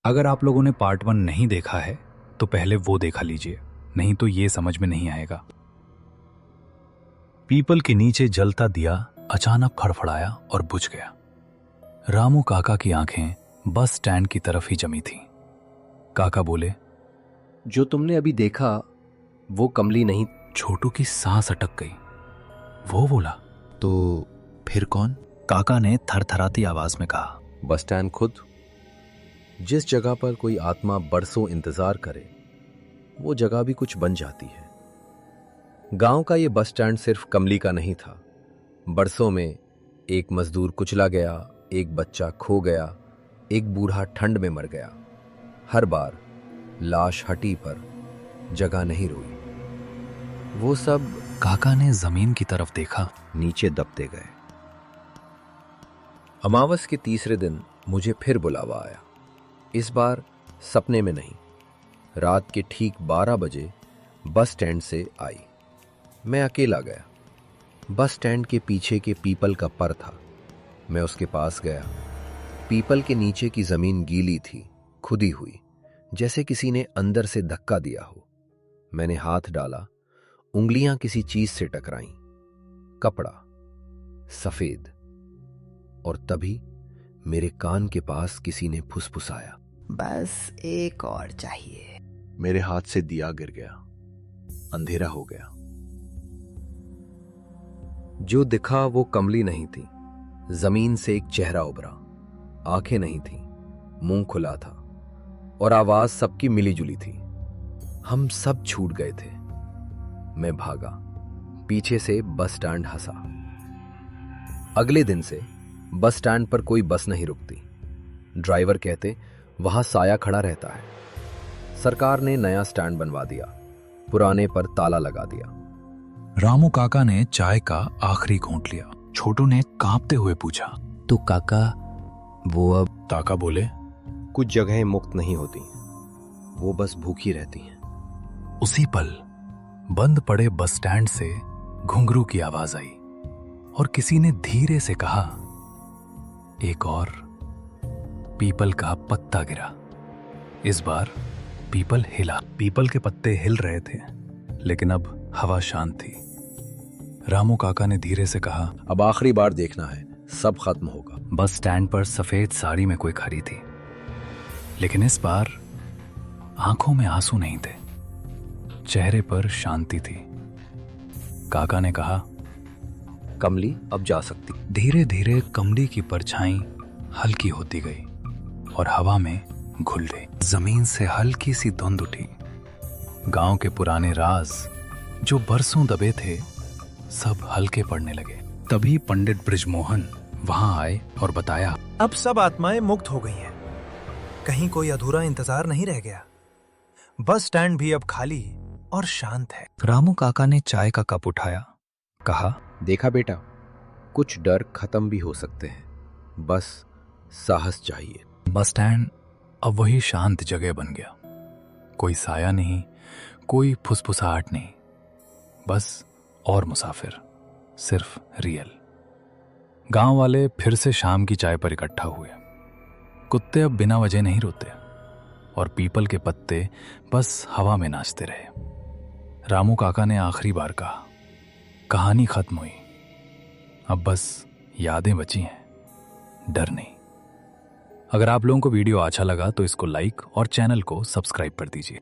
अगर आप लोगों ने पार्ट 1 नहीं देखा है तो पहले वो देखा लीजिए, नहीं तो ये समझ में नहीं आएगा। पीपल के नीचे जलता दिया अचानक फड़फड़ाया और बुझ गया। रामू काका की आंखें बस स्टैंड की तरफ ही जमी थीं। काका बोले, जो तुमने अभी देखा वो कमली नहीं। छोटू की सांस अटक गई। वो बोला, तो फिर कौन? काका ने थरथराती आवाज में कहा, बस स्टैंड खुद। जिस जगह पर कोई आत्मा बरसों इंतजार करे वो जगह भी कुछ बन जाती है। गांव का ये बस स्टैंड सिर्फ कमली का नहीं था। बरसों में एक मजदूर कुचला गया, एक बच्चा खो गया, एक बूढ़ा ठंड में मर गया। हर बार लाश हटी पर जगह नहीं रोई। वो सब काका ने जमीन की तरफ देखा। नीचे दबते गए। अमावस के तीसरे दिन मुझे फिर बुलावा आया। इस बार सपने में नहीं, रात के ठीक 12 बजे बस स्टैंड से आई। मैं अकेला गया। बस स्टैंड के पीछे के पीपल का पर था। मैं उसके पास गया। पीपल के नीचे की जमीन गीली थी, खुदी हुई, जैसे किसी ने अंदर से धक्का दिया हो। मैंने हाथ डाला, उंगलियां किसी चीज से टकराईं। कपड़ा सफेद। और तभी मेरे कान के पास किसी ने फुसफुसाया, बस एक और चाहिए। मेरे हाथ से दिया गिर गया। अंधेरा हो गया। जो दिखा वो कमली नहीं थी। जमीन से एक चेहरा उभरा। आंखें नहीं थी, मुंह खुला था और आवाज सबकी मिली जुली थी। हम सब छूट गए थे। मैं भागा। पीछे से बस स्टैंड हंसा। अगले दिन से बस स्टैंड पर कोई बस नहीं रुकती। ड्राइवर कहते वहां साया खड़ा रहता है। सरकार ने नया स्टैंड बनवा दिया, पुराने पर ताला लगा दिया। रामू काका ने चाय का आखिरी घूंट लिया। छोटू ने कांपते हुए पूछा, तो काका वो अब? काका बोले, कुछ जगहें मुक्त नहीं होती, वो बस भूखी रहती हैं। उसी पल बंद पड़े बस स्टैंड से घुंघरू की आवाज आई और किसी ने धीरे से कहा, एक और। पीपल का पत्ता गिरा। इस बार पीपल हिला। पीपल के पत्ते हिल रहे थे, लेकिन अब हवा शांत थी। रामू काका ने धीरे से कहा, अब आखिरी बार देखना है, सब खत्म होगा। बस स्टैंड पर सफेद साड़ी में कोई खड़ी थी, लेकिन इस बार आंखों में आंसू नहीं थे, चेहरे पर शांति थी। काका ने कहा, कमली अब जा सकती। धीरे धीरे कमली की परछाई हल्की होती गई और हवा में घुल गई। जमीन से हल्की सी धुंध उठी। गांव के पुराने राज जो बरसों दबे थे सब हल्के पड़ने लगे। तभी पंडित ब्रिजमोहन वहां आए और बताया, अब सब आत्माएं मुक्त हो गई हैं। कहीं कोई अधूरा इंतजार नहीं रह गया। बस स्टैंड भी अब खाली और शांत है। रामू काका ने चाय का कप उठाया, कहा, देखा बेटा, कुछ डर खत्म भी हो सकते हैं, बस साहस चाहिए। बस स्टैंड अब वही शांत जगह बन गया। कोई साया नहीं, कोई फुसफुसाहट नहीं, बस और मुसाफिर, सिर्फ रियल। गांव वाले फिर से शाम की चाय पर इकट्ठा हुए। कुत्ते अब बिना वजह नहीं रोते और पीपल के पत्ते बस हवा में नाचते रहे। रामू काका ने आखिरी बार कहा, कहानी खत्म हुई, अब बस यादें बची हैं, डर नहीं। अगर आप लोगों को वीडियो अच्छा लगा तो इसको लाइक और चैनल को सब्सक्राइब कर दीजिए।